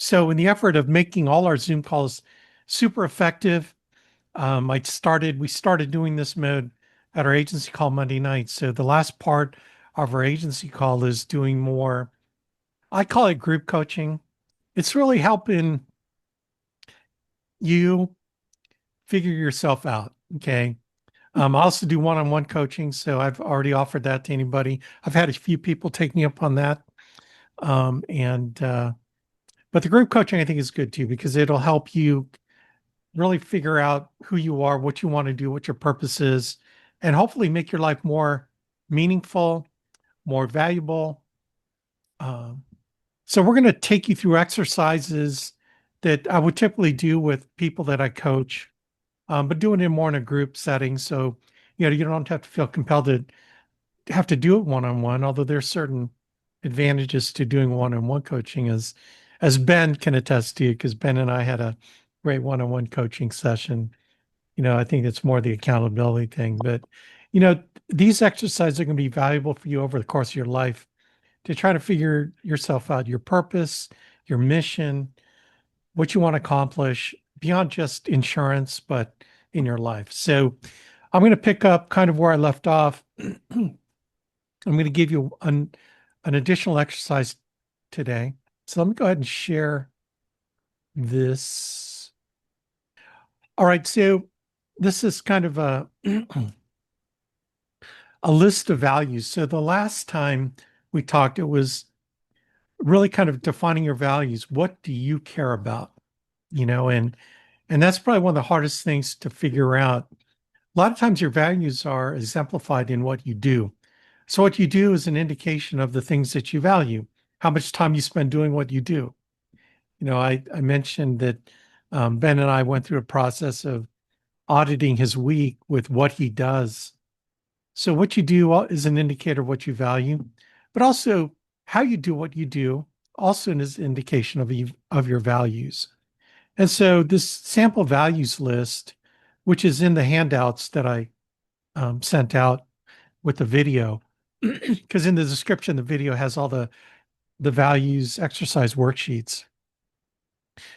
So in the effort of making all our Zoom calls super effective, we started doing this mode at our agency call Monday night. So the last part of our agency call is doing more, I call it group coaching. It's really helping you figure yourself out. Okay. I also do one-on-one coaching. So I've already offered that to anybody. I've had a few people take me up on that. And but the group coaching I think is good too, because it'll help you really figure out who you are, what you want to do, what your purpose is, and hopefully make your life more meaningful, more valuable. Um, so, we're going to take you through exercises that I would typically do with people that I coach, but doing it more in a group setting. So, you don't have to feel compelled to have to do it one on one, although there's certain advantages to doing one on one coaching, as Ben can attest to, because Ben and I had a great one on one coaching session. I think it's more the accountability thing. But, these exercises are going to be valuable for you over the course of your life to try to figure yourself out, your purpose, your mission, what you want to accomplish beyond just insurance, but in your life. So I'm going to pick up kind of where I left off. I'm going to give you an additional exercise today. So let me go ahead and share this. All right. So this is kind of a list of values. So the last time we talked, it was really kind of defining your values. What do you care about? And that's probably one of the hardest things to figure out. A lot of times your values are exemplified in what you do. So what you do is an indication of the things that you value, how much time you spend doing what you do. I mentioned that Ben and I went through a process of auditing his week with what he does. So what you do is an indicator of what you value, but also how you do what you do also is an indication of your values. And so this sample values list, which is in the handouts that I sent out with the video, because in the description, the video has all the values exercise worksheets.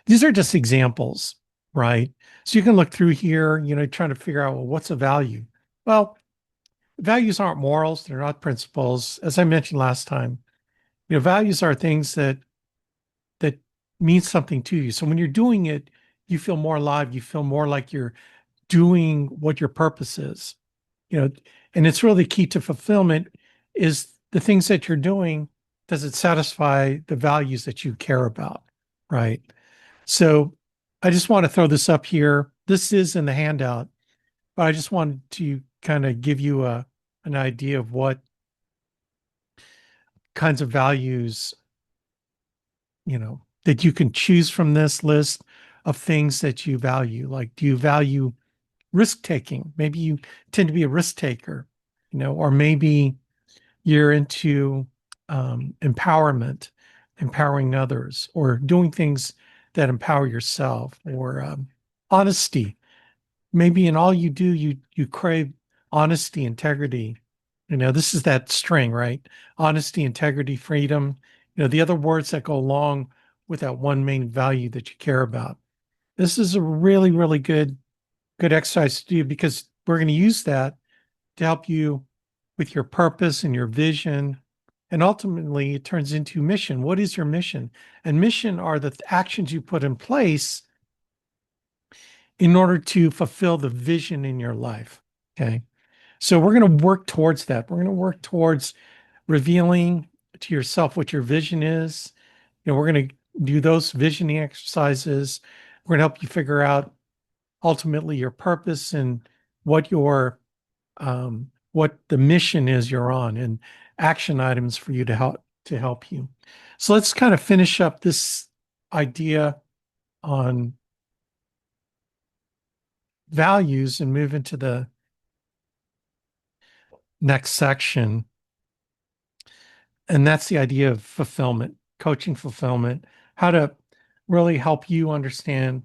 These are just examples, right? So you can look through here, trying to figure out, well, what's a value? Well, values aren't morals, they're not principles. As I mentioned last time, values are things that mean something to you. So when you're doing it, you feel more alive, you feel more like you're doing what your purpose is. You know, and it's really key to fulfillment is the things that you're doing, does it satisfy the values that you care about, right? So I just want to throw this up here. This is in the handout, but I just wanted to kind of give you an idea of what kinds of values, that you can choose from this list of things that you value. Like, do you value risk taking? Maybe you tend to be a risk taker, or maybe you're into empowerment, empowering others, or doing things that empower yourself, or honesty. Maybe in all you do, you crave honesty, integrity. This is that string, right? Honesty, integrity, freedom. The other words that go along with that one main value that you care about. This is a really, really good exercise to do because we're going to use that to help you with your purpose and your vision. And ultimately, it turns into mission. What is your mission? And mission are the actions you put in place in order to fulfill the vision in your life. Okay. So we're going to work towards that. We're going to work towards revealing to yourself what your vision is. We're going to do those visioning exercises. We're going to help you figure out ultimately your purpose and what the mission is you're on, and action items for you to help you. So let's kind of finish up this idea on values and move into the next section. And that's the idea of fulfillment, coaching fulfillment, how to really help you understand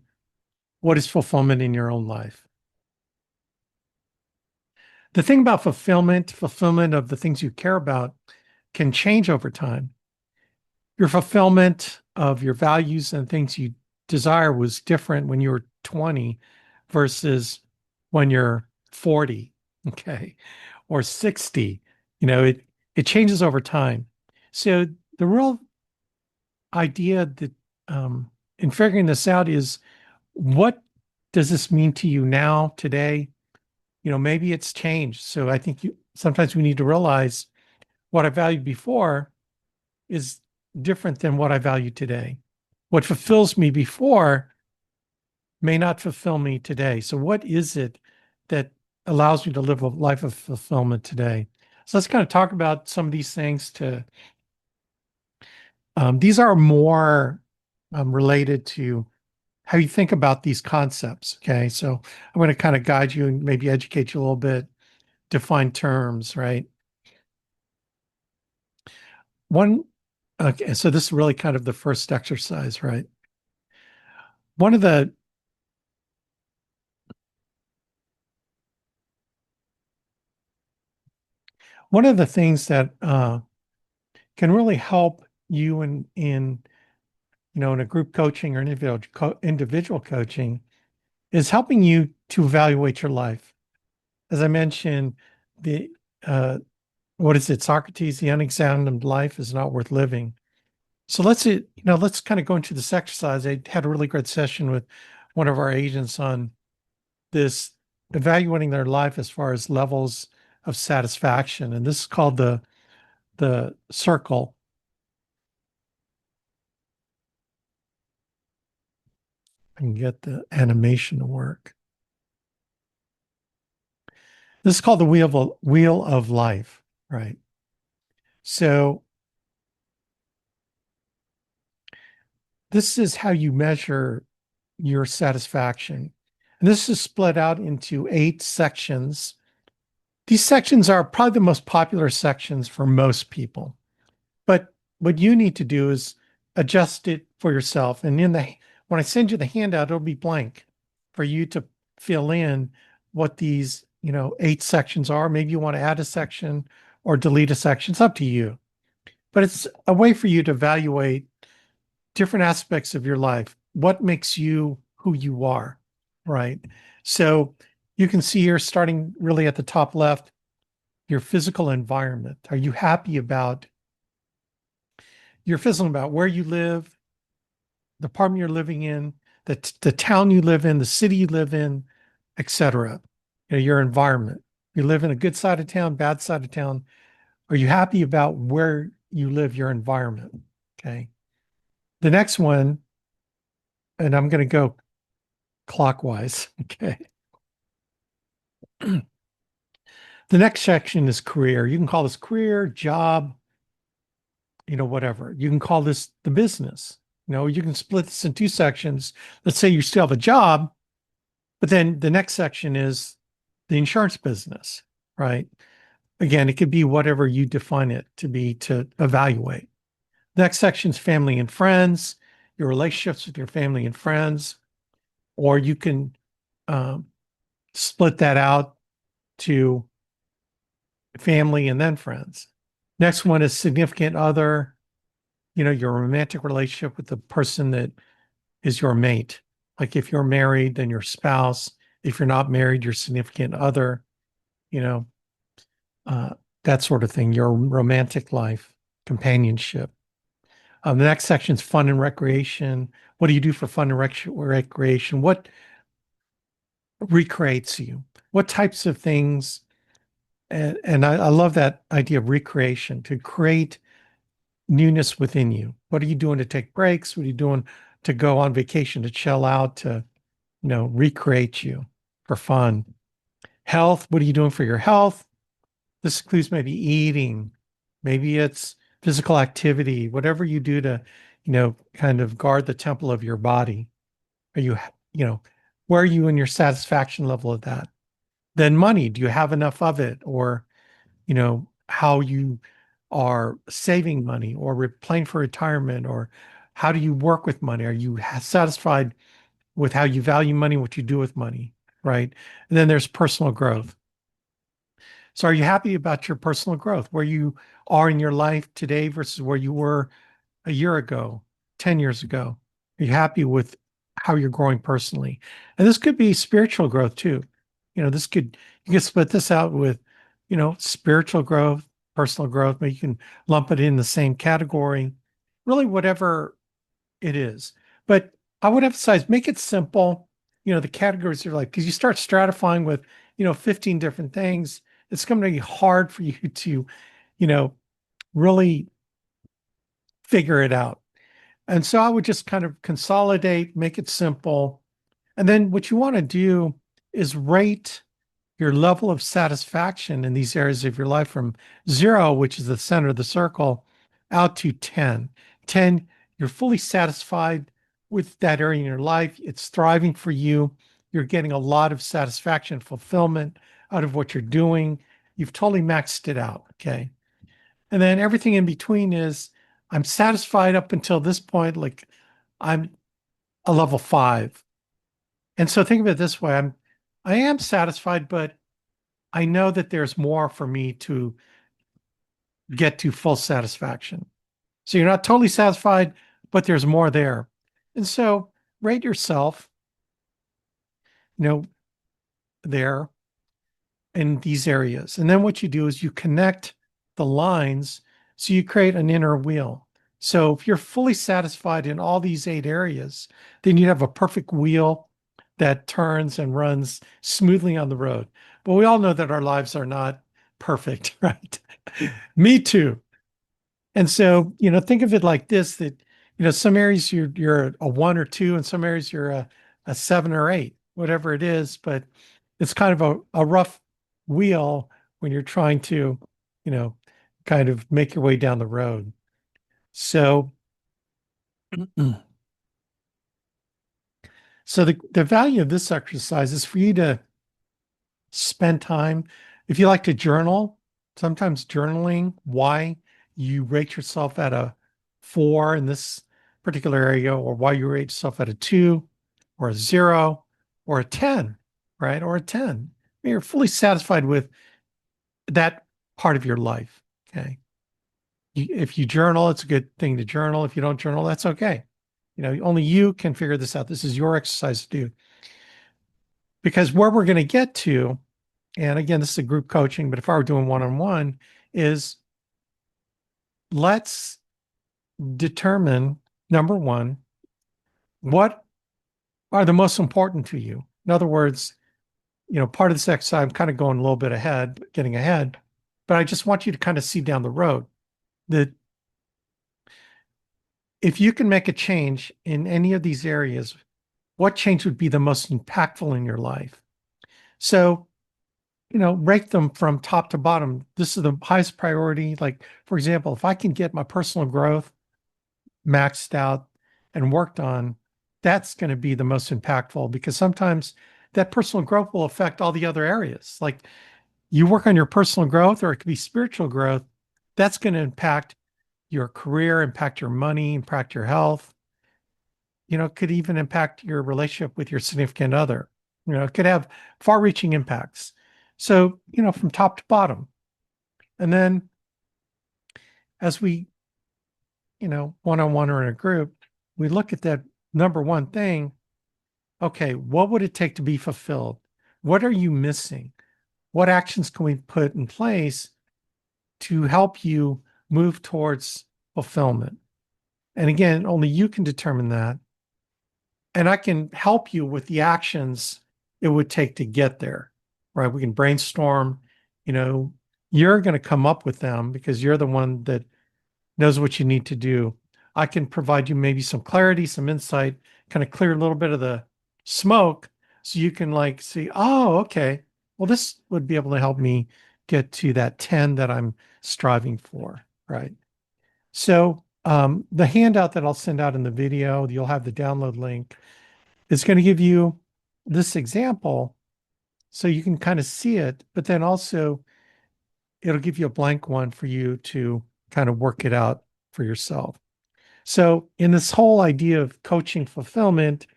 what is fulfillment in your own life. The thing about fulfillment of the things you care about can change over time. Your fulfillment of your values and things you desire was different when you were 20 versus when you're 40, okay, or 60. It changes over time. So the real idea that in figuring this out is, what does this mean to you now, today? Maybe it's changed. So I think sometimes we need to realize what I valued before is different than what I value today. What fulfills me before may not fulfill me today. So what is it that allows me to live a life of fulfillment today? So let's kind of talk about some of these things these are more related to how you think about these concepts. Okay. So I'm going to kind of guide you and maybe educate you a little bit, define terms, right? One, okay. So this is really kind of the first exercise, right? One of the one of the things that can really help you in a group coaching or individual coaching is helping you to evaluate your life. As I mentioned, the uh, what is it? Socrates, the unexamined life is not worth living. So let's kind of go into this exercise. I had a really great session with one of our agents on this, evaluating their life as far as levels of satisfaction. And this is called the circle. I can get the animation to work. This is called the wheel of life, right? So this is how you measure your satisfaction. And this is split out into 8 sections. These sections are probably the most popular sections for most people. But what you need to do is adjust it for yourself. And when I send you the handout, it'll be blank for you to fill in what these, 8 sections are. Maybe you want to add a section or delete a section. It's up to you. But it's a way for you to evaluate different aspects of your life. What makes you who you are, right? So you can see here, starting really at the top left, your physical environment. Are you happy about your physical, about where you live, the apartment you're living in, the town you live in, the city you live in, etc. Your environment. You live in a good side of town, bad side of town. Are you happy about where you live, your environment? Okay. The next one, and I'm going to go clockwise. Okay. The next section is career. You can call this career, job, whatever. You can call this the business. You can split this in 2 sections. Let's say you still have a job, but then the next section is the insurance business, right? Again, it could be whatever you define it to be, to evaluate. The next section is family and friends, your relationships with your family and friends, or you can um, split that out to family and then friends. Next one is significant other, your romantic relationship with the person that is your mate. Like if you're married, then your spouse. If you're not married, your significant other, you know, uh, that sort of thing, your romantic life, companionship. The next section is fun and recreation. What do you do for fun and recreation? What recreates you? What types of things? And I love that idea of recreation, to create newness within you. What are you doing to take breaks? What are you doing to go on vacation, to chill out, to, recreate you for fun? Health, what are you doing for your health? This includes maybe eating, maybe it's physical activity, whatever you do to, kind of guard the temple of your body. Are you, you know, where are you in your satisfaction level of that? Then money, do you have enough of it? Or, how you are saving money or planning for retirement, or how do you work with money? Are you satisfied with how you value money, what you do with money, right? And then there's personal growth. So are you happy about your personal growth, where you are in your life today versus where you were a year ago? 10 years ago? Are you happy with how you're growing personally? And this could be spiritual growth too. This could, you can split this out with, spiritual growth, personal growth, but you can lump it in the same category, really, whatever it is. But I would emphasize, make it simple. The categories are like, because you start stratifying with, 15 different things, it's going to be hard for you to, you know, really figure it out. And so I would just kind of consolidate, make it simple. And then what you want to do is rate your level of satisfaction in these areas of your life from 0, which is the center of the circle, out to 10. 10, you're fully satisfied with that area in your life. It's thriving for you. You're getting a lot of satisfaction, fulfillment out of what you're doing. You've totally maxed it out. Okay. And then everything in between is I'm satisfied up until this point, like I'm a level 5. And so think of it this way, I am satisfied, but I know that there's more for me to get to full satisfaction. So you're not totally satisfied, but there's more there. And so rate yourself, you know, there in these areas. And then what you do is you connect the lines so you create an inner wheel. So if you're fully satisfied in all these 8 areas, then you have a perfect wheel that turns and runs smoothly on the road. But we all know that our lives are not perfect, right? Me too. And so, think of it like this, that, some areas you're a 1 or 2, and some areas you're a 7 or 8, whatever it is, but it's kind of a rough wheel when you're trying to, you know, kind of make your way down the road. So, so the value of this exercise is for you to spend time. If you like to journal, sometimes journaling why you rate yourself at a 4 in this particular area, or why you rate yourself at a 2 or a 0 or a 10, right? Or a 10. You're fully satisfied with that part of your life. Okay. If you journal, it's a good thing to journal. If you don't journal, that's okay. Only you can figure this out. This is your exercise to do. Because where we're going to get to, and again, this is a group coaching, but if I were doing one-on-one, is let's determine, number one, what are the most important to you? In other words, part of this exercise, I'm kind of going a little bit ahead, getting ahead, but I just want you to kind of see down the road that if you can make a change in any of these areas, what change would be the most impactful in your life? So, rate them from top to bottom. This is the highest priority. Like, for example, if I can get my personal growth maxed out and worked on, that's going to be the most impactful, because sometimes that personal growth will affect all the other areas. Like, you work on your personal growth, or it could be spiritual growth, that's going to impact your career, impact your money, impact your health. It could even impact your relationship with your significant other. It could have far reaching impacts. So, from top to bottom. And then as we, one on one or in a group, we look at that number one thing. Okay, what would it take to be fulfilled? What are you missing? What actions can we put in place to help you move towards fulfillment? And again, only you can determine that. And I can help you with the actions it would take to get there, right? We can brainstorm, you're going to come up with them because you're the one that knows what you need to do. I can provide you maybe some clarity, some insight, kind of clear a little bit of the smoke so you can like see, oh, okay, well, this would be able to help me get to that 10 that I'm striving for, right? So the handout that I'll send out in the video, you'll have the download link. It's going to give you this example so you can kind of see it, but then also it'll give you a blank one for you to kind of work it out for yourself. So in this whole idea of coaching fulfillment,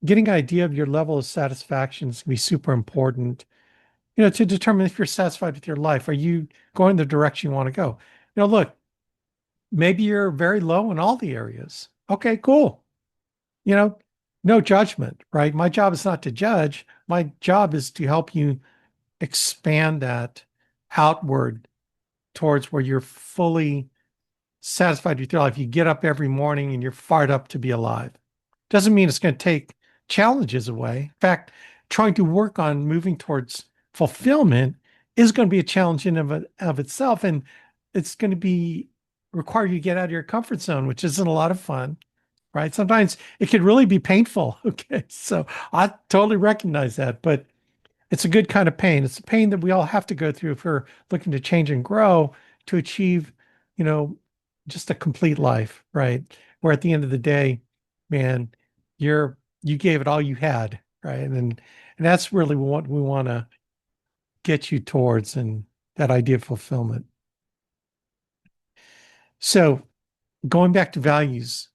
getting an idea of your level of satisfaction is going to be super important, to determine if you're satisfied with your life. Are you going the direction you want to go? Look, Maybe you're very low in all the areas. Okay, cool. You know, no judgment, right? My job is not to judge. My job is to help you expand that outward towards where you're fully satisfied with your life. You get up every morning and you're fired up to be alive. Doesn't mean it's going to take challenges away. In fact, trying to work on moving towards fulfillment is going to be a challenge in of itself. And it's going to be require you to get out of your comfort zone, which isn't a lot of fun, right? Sometimes it can really be painful. Okay. So I totally recognize that, but it's a good kind of pain. It's a pain that we all have to go through if we're looking to change and grow to achieve, you know, just a complete life, right? Where at the end of the day, man, you gave it all you had, right? And that's really what we want to get you towards and that idea of fulfillment. So going back to values,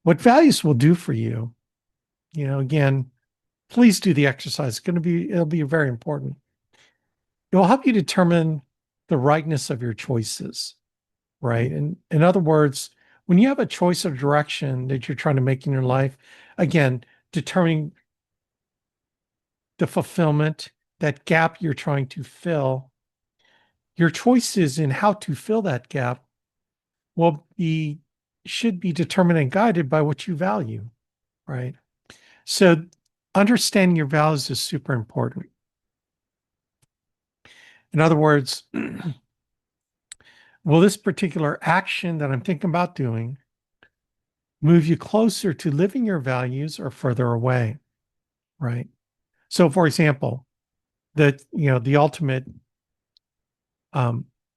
what values will do for you, again, please do the exercise. It'll be very important. It will help you determine the rightness of your choices, right? And in other words, when you have a choice of direction that you're trying to make in your life, again, determining the fulfillment, that gap you're trying to fill, your choices in how to fill that gap will be should be determined and guided by what you value, right? So understanding your values is super important. In other words, will this particular action that I'm thinking about doing move you closer to living your values or further away, right? So, for example, the ultimate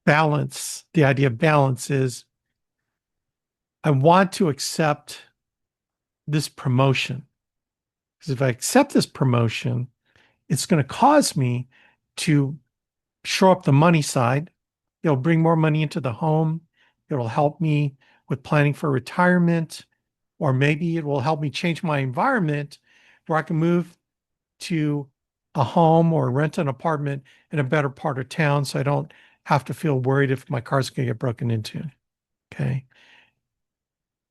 balance, the idea of balance is I want to accept this promotion because if I accept this promotion, it's going to cause me to shore up the money side. It'll bring more money into the home. It'll help me with planning for retirement, or maybe it will help me change my environment where I can move to a home or rent an apartment in a better part of town so I don't have to feel worried if my car's going to get broken into. Okay.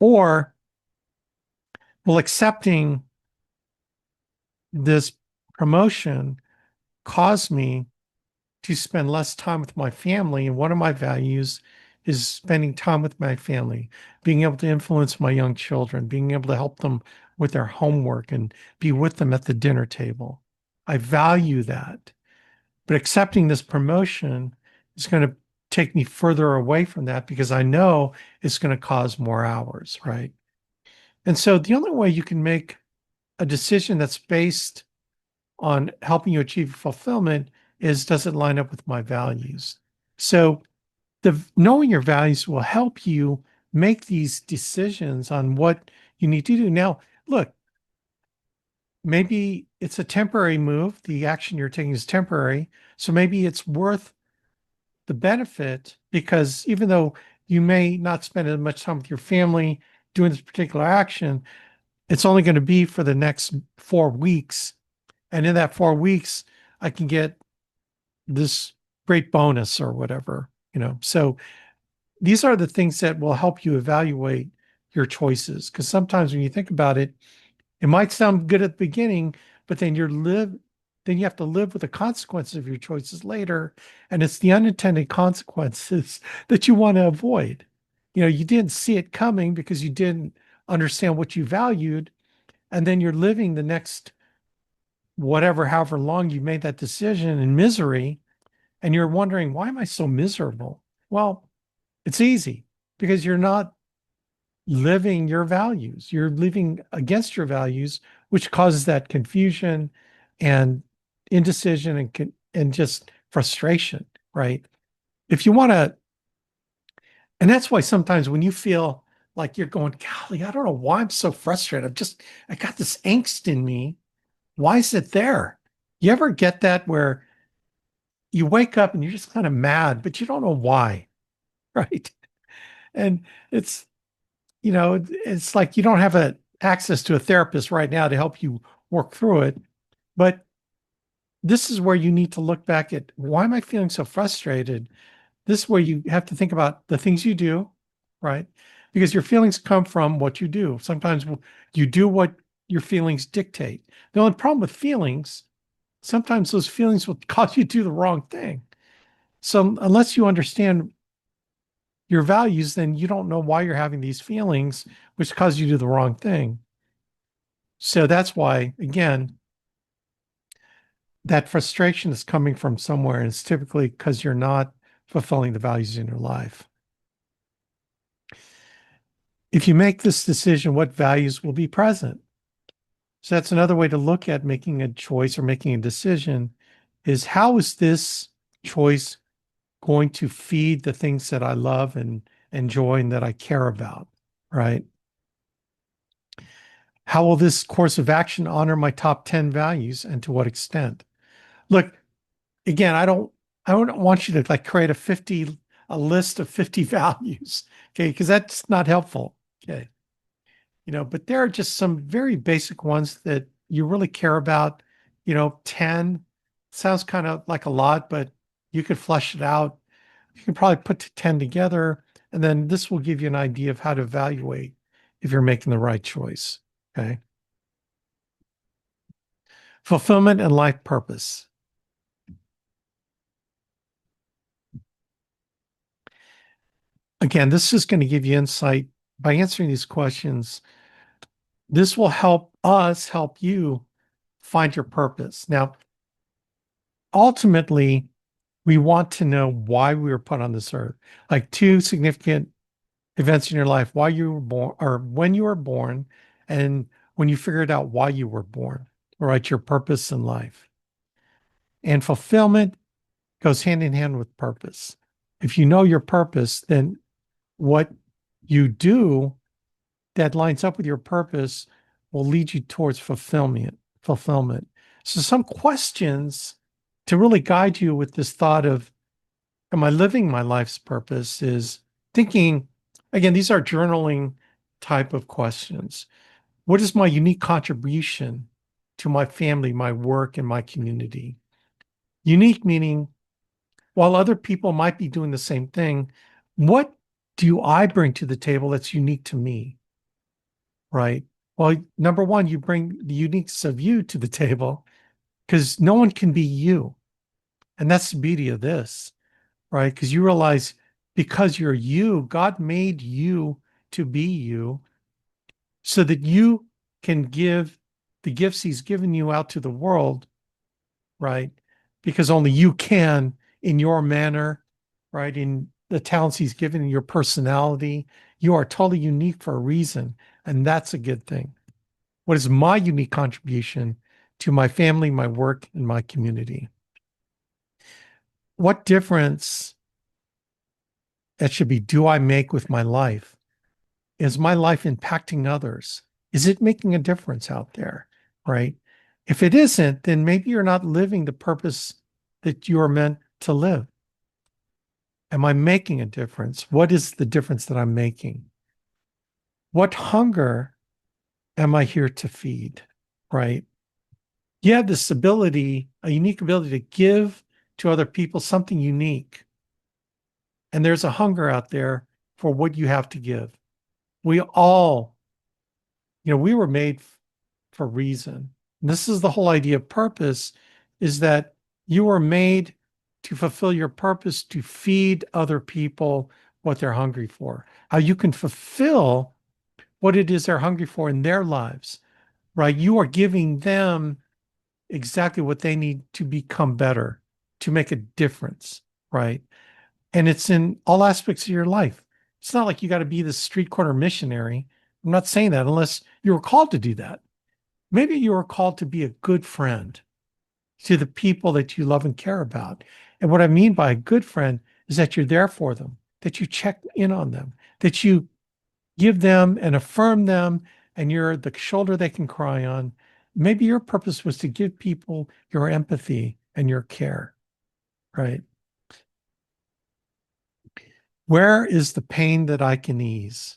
Or will accepting this promotion cause me to spend less time with my family? And one of my values is spending time with my family, being able to influence my young children, being able to help them with their homework and be with them at the dinner table. I value that. But accepting this promotion is going to take me further away from that because I know it's going to cause more hours, right? And so the only way you can make a decision that's based on helping you achieve fulfillment is, does it line up with my values? So the knowing your values will help you make these decisions on what you need to do. Now, look, maybe it's a temporary move. The action you're taking is temporary. So maybe it's worth the benefit because even though you may not spend as much time with your family doing this particular action, it's only going to be for the next 4 weeks. And in that 4 weeks, I can get this great bonus or whatever. So these are the things that will help you evaluate your choices. Because sometimes when you think about it, it might sound good at the beginning, but then you have to live with the consequences of your choices later. And it's the unintended consequences that you want to avoid. You didn't see it coming because you didn't understand what you valued. And then you're living the next however long you made that decision in misery. And you're wondering, why am I so miserable? Well, it's easy because you're not living your values. You're living against your values, which causes that confusion and indecision and just frustration, right? If you want to, and that's why sometimes when you feel like you're going, golly, I don't know why I'm so frustrated. I got this angst in me. Why is it there? You ever get that where you wake up and you're just kind of mad, but you don't know why, right? And it's it's like you don't have access to a therapist right now to help you work through it. But this is where you need to look back at, why am I feeling so frustrated? This is where you have to think about the things you do. right? Because your feelings come from what you do. Sometimes you do what your feelings dictate. The only problem with feelings, sometimes those feelings will cause you to do the wrong thing. So unless you understand your values, then you don't know why you're having these feelings, which cause you to do the wrong thing. So that's why, again, that frustration is coming from somewhere, and it's typically because you're not fulfilling the values in your life. If you make this decision, what values will be present? So that's another way to look at making a choice or making a decision is how is this choice going to feed the things that I love and enjoy and that I care about, right? How will this course of action honor my top 10 values and to what extent? Look, again, I don't want you to like create a list of 50 values, okay? Because that's not helpful. Okay. But there are just some very basic ones that you really care about. 10 sounds kind of like a lot, but you could flesh it out. You can probably put 10 together, and then this will give you an idea of how to evaluate if you're making the right choice. Okay. Fulfillment and life purpose. Again, this is going to give you insight by answering these questions. This will help us help you find your purpose. Now, ultimately, we want to know why we were put on this earth. Like two significant events in your life, why you were born or when you were born and when you figured out why you were born, right? Your purpose in life. And fulfillment goes hand in hand with purpose. If you know your purpose, then what you do that lines up with your purpose will lead you towards fulfillment. So some questions to really guide you with this thought of, am I living my life's purpose, is thinking, again, these are journaling type of questions. What is my unique contribution to my family, my work, and my community? Unique meaning, while other people might be doing the same thing, what do I bring to the table that's unique to me? Right. Well, number one, you bring the uniqueness of you to the table because no one can be you. And that's the beauty of this, right? Because you realize because you're you, God made you to be you so that you can give the gifts he's given you out to the world, right? Because only you can in your manner, right? In the talents he's given in your personality. You are totally unique for a reason. And that's a good thing. What is my unique contribution to my family, my work, and my community? What difference that should be do I make with my life? Is my life impacting others? Is it making a difference out there? Right? If it isn't, then maybe you're not living the purpose that you are meant to live. Am I making a difference? What is the difference that I'm making? What hunger am I here to feed? Right? You have this ability, a unique ability to give to other people something unique. And there's a hunger out there for what you have to give. We all, we were made for reason. And this is the whole idea of purpose is that you were made to fulfill your purpose to feed other people what they're hungry for. How you can fulfill what it is they're hungry for in their lives, right? You are giving them exactly what they need to become better, to make a difference, right? And it's in all aspects of your life. It's not like you got to be the street corner missionary. I'm not saying that unless you were called to do that. Maybe you were called to be a good friend to the people that you love and care about. And what I mean by a good friend is that you're there for them, that you check in on them, that you give them and affirm them, and you're the shoulder they can cry on. Maybe your purpose was to give people your empathy and your care, right? Where is the pain that I can ease?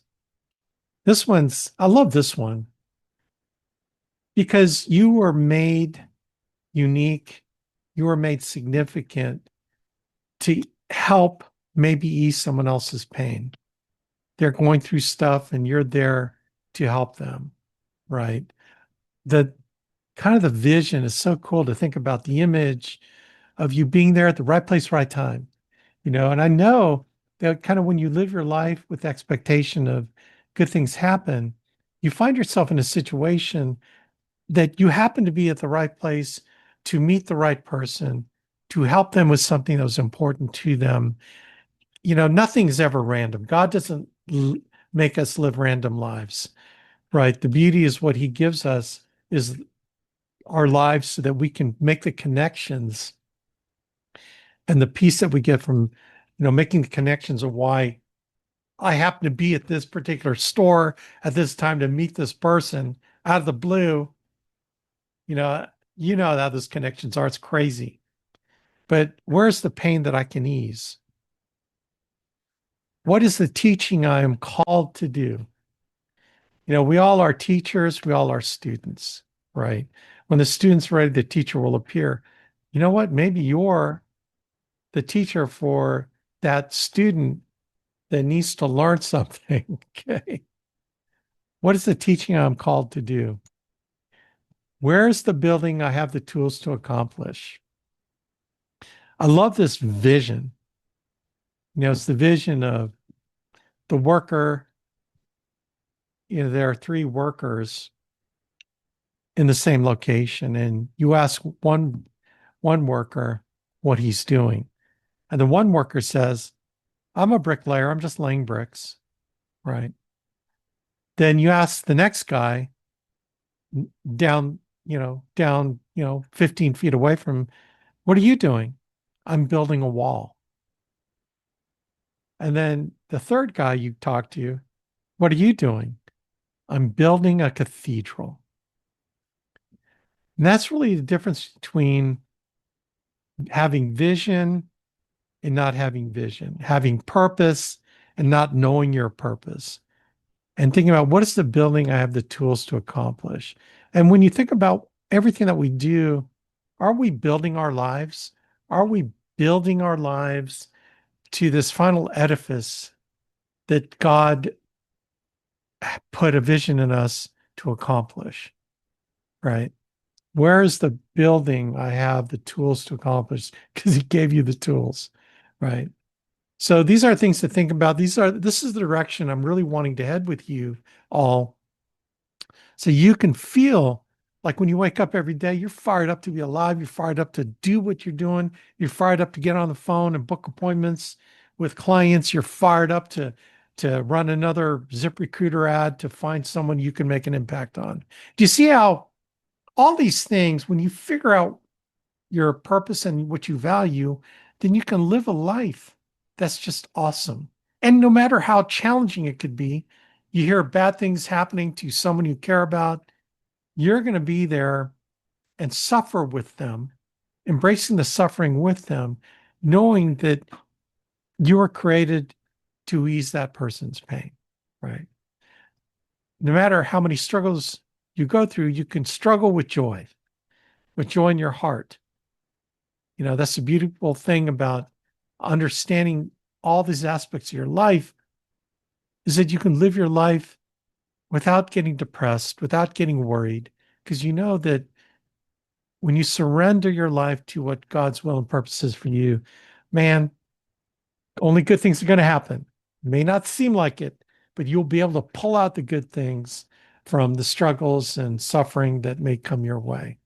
I love this one because you were made unique, you were made significant to help maybe ease someone else's pain. they're going through stuff and you're there to help them, right? The kind of the vision is so cool to think about the image of you being there at the right place, right time, and I know that kind of when you live your life with the expectation of good things happen, you find yourself in a situation that you happen to be at the right place to meet the right person, to help them with something that was important to them. Nothing's ever random. God doesn't make us live random lives, right? The beauty is what he gives us is our lives so that we can make the connections and the peace that we get from, making the connections of why I happen to be at this particular store at this time to meet this person out of the blue. You know, you know how those connections are. It's crazy. But where's the pain that I can ease? What is the teaching I am called to do? We all are teachers, we all are students, right? When the student's ready, the teacher will appear. You know what? Maybe you're the teacher for that student that needs to learn something. Okay. What is the teaching I'm called to do? Where's the building I have the tools to accomplish? I love this vision. It's the vision of the worker. There are three workers in the same location, and you ask one worker what he's doing. And the one worker says, I'm a bricklayer, I'm just laying bricks, right? Then you ask the next guy down 15 feet away from him, what are you doing? I'm building a wall. And then the third guy you talk to, what are you doing? I'm building a cathedral. And that's really the difference between having vision and not having vision, having purpose and not knowing your purpose, and thinking about what is the building I have the tools to accomplish. And when you think about everything that we do, are we building our lives? Are we building our lives to this final edifice that God put a vision in us to accomplish, right? Where is the building I have the tools to accomplish? Because he gave you the tools, right? So these are things to think about. This is the direction I'm really wanting to head with you all. So you can feel like when you wake up every day, you're fired up to be alive. You're fired up to do what you're doing. You're fired up to get on the phone and book appointments with clients. You're fired up to run another ZipRecruiter ad to find someone you can make an impact on. Do you see how all these things, when you figure out your purpose and what you value, then you can live a life that's just awesome. And no matter how challenging it could be, you hear bad things happening to someone you care about, you're going to be there and suffer with them, embracing the suffering with them, knowing that you were created to ease that person's pain, right? No matter how many struggles you go through, you can struggle with joy in your heart. That's the beautiful thing about understanding all these aspects of your life is that you can live your life without getting depressed, without getting worried, because you know that when you surrender your life to what God's will and purpose is for you, man, only good things are going to happen. May not seem like it, but you'll be able to pull out the good things from the struggles and suffering that may come your way.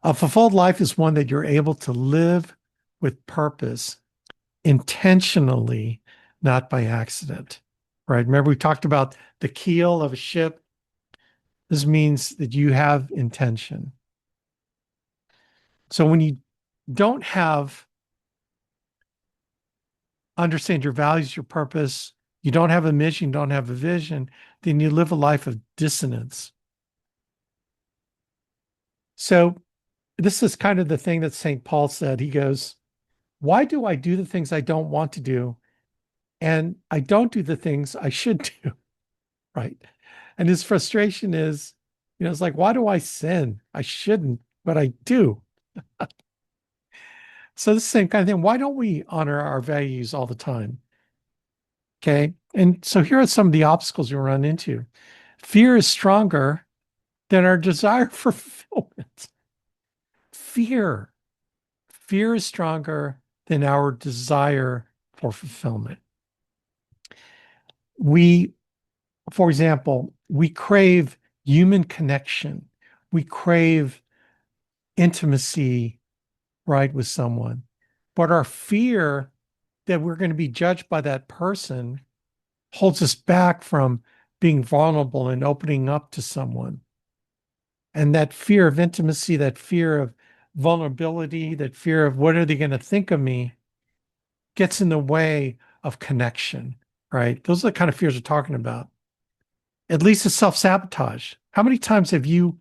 A fulfilled life is one that you're able to live with purpose intentionally, not by accident, right? Remember, we talked about the keel of a ship. This means that you have intention. So when you don't understand your values, your purpose, you don't have a mission, you don't have a vision, then you live a life of dissonance. So this is kind of the thing that St. Paul said. He goes, why do I do the things I don't want to do? And I don't do the things I should do, right? And his frustration is, it's like, why do I sin? I shouldn't, but I do. So the same kind of thing. Why don't we honor our values all the time? Okay. And so here are some of the obstacles you run into. Fear is stronger than our desire for fulfillment. Fear. Fear is stronger than our desire for fulfillment. We, for example, we crave human connection. We crave intimacy, right, with someone. But our fear that we're going to be judged by that person holds us back from being vulnerable and opening up to someone. And that fear of intimacy, that fear of vulnerability, that fear of what are they going to think of me gets in the way of connection, right? Those are the kind of fears we're talking about. At least it's self-sabotage. How many times have you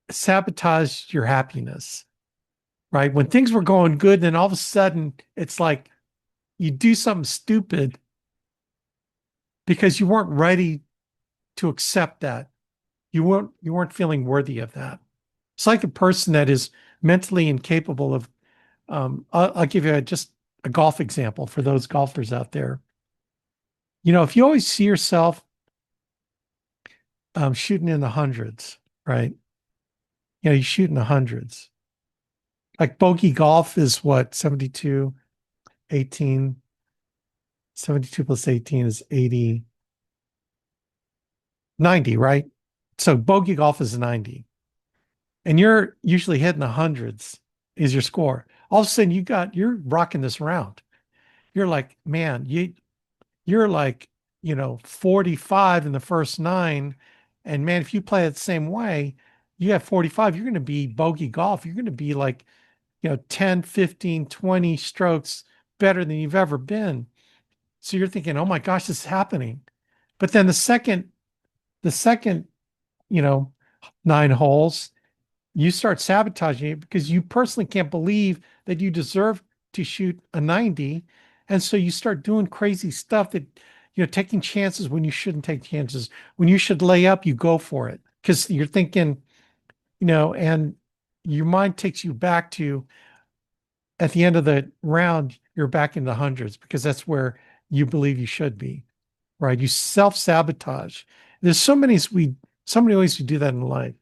sabotaged your happiness, right? When things were going good, then all of a sudden it's like you do something stupid because you weren't ready to accept that. You weren't feeling worthy of that. It's like a person that is mentally incapable of. I'll give you just a golf example for those golfers out there. If you always see yourself shooting in the hundreds, right? You shoot in the hundreds. Like bogey golf is what, 72, 18, 72 plus 18 is 80, 90, right? So bogey golf is 90. And you're usually hitting the hundreds is your score. All of a sudden you're rocking this round. You're like, man, you're like, 45 in the first nine. And man, if you play it the same way, you have 45, you're going to be bogey golf. You're going to be like, 10, 15, 20 strokes better than you've ever been. So you're thinking, oh my gosh, this is happening. But then the second, you know, nine holes, you start sabotaging it because you personally can't believe that you deserve to shoot a 90. And so you start doing crazy stuff that, taking chances when you shouldn't take chances. When you should lay up, you go for it because you're thinking, and your mind takes you back to at the end of the round, you're back in the hundreds because that's where you believe you should be, right? You self-sabotage. There's so many ways to do that in life.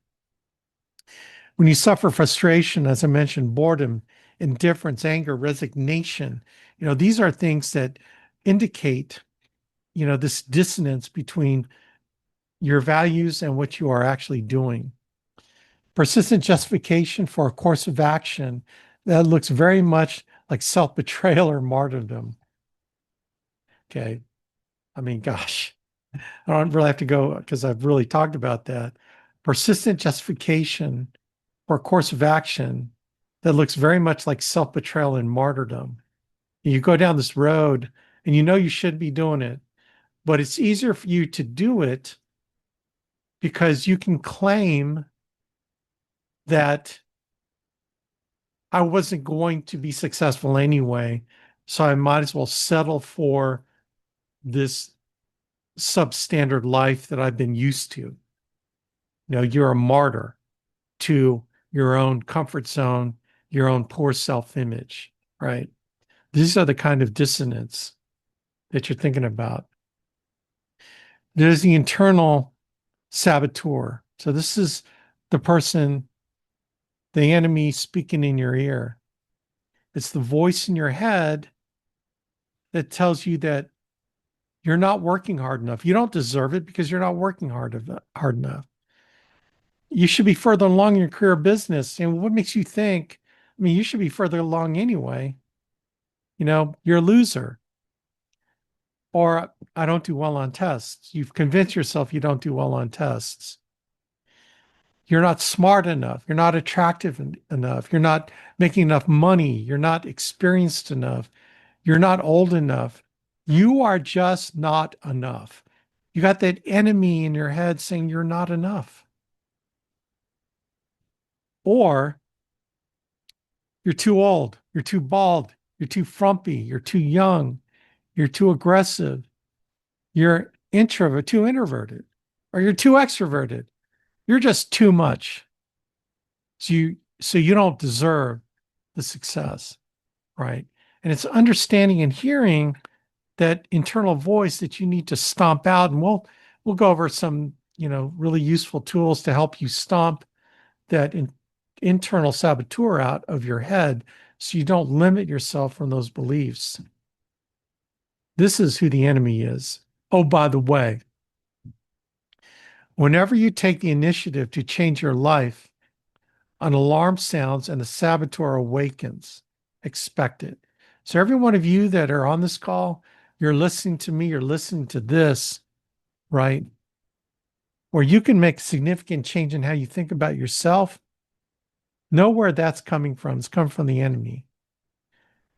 When you suffer frustration, as I mentioned, boredom, indifference, anger, resignation, these are things that indicate, this dissonance between your values and what you are actually doing. Persistent justification for a course of action that looks very much like self-betrayal or martyrdom. Okay. I mean, gosh, I don't really have to go because I've really talked about that. Persistent justification for a course of action that looks very much like self-betrayal and martyrdom. You go down this road and you should be doing it, but it's easier for you to do it because you can claim that I wasn't going to be successful anyway, so I might as well settle for this substandard life that I've been used to. You're a martyr to your own comfort zone, your own poor self-image, right? These are the kind of dissonance that you're thinking about. There's the internal saboteur. So this is the person, the enemy speaking in your ear. It's the voice in your head that tells you that you're not working hard enough. You don't deserve it because you're not working hard enough. You should be further along in your career business. And what makes you think, I mean, you should be further along anyway. You're a loser. Or I don't do well on tests. You've convinced yourself you don't do well on tests. You're not smart enough. You're not attractive enough. You're not making enough money. You're not experienced enough. You're not old enough. You are just not enough. You got that enemy in your head saying you're not enough. Or you're too old. You're too bald. You're too frumpy. You're too young. You're too aggressive. You're too introverted, or you're too extroverted. You're just too much. So you don't deserve the success, right? And it's understanding and hearing that internal voice that you need to stomp out. And we'll go over some, really useful tools to help you stomp that internal saboteur out of your head so you don't limit yourself from those beliefs. This is who the enemy is. Oh, by the way, whenever you take the initiative to change your life, an alarm sounds and the saboteur awakens. Expect it. So, every one of you that are on this call, you're listening to me, you're listening to this, right? Where you can make significant change in how you think about yourself. Know where that's coming from. It's coming from the enemy.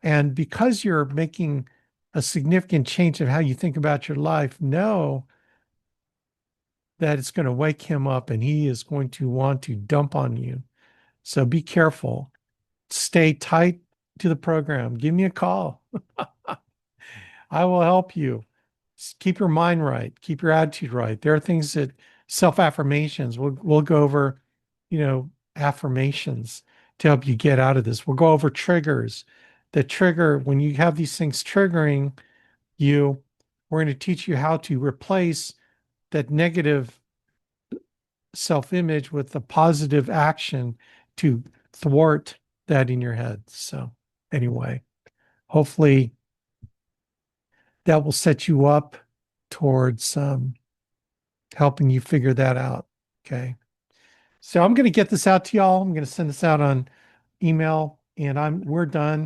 And because you're making a significant change of how you think about your life, know that it's going to wake him up and he is going to want to dump on you. So be careful. Stay tight to the program. Give me a call. I will help you. Keep your mind right. Keep your attitude right. There are things that self-affirmations. We'll go over, affirmations to help you get out of this. We'll go over triggers that trigger when you have these things triggering you. We're going to teach you how to replace that negative self-image with a positive action to thwart that in your head. So anyway, hopefully that will set you up towards helping you figure that out. Okay. So I'm going to get this out to y'all. I'm going to send this out on email and we're done.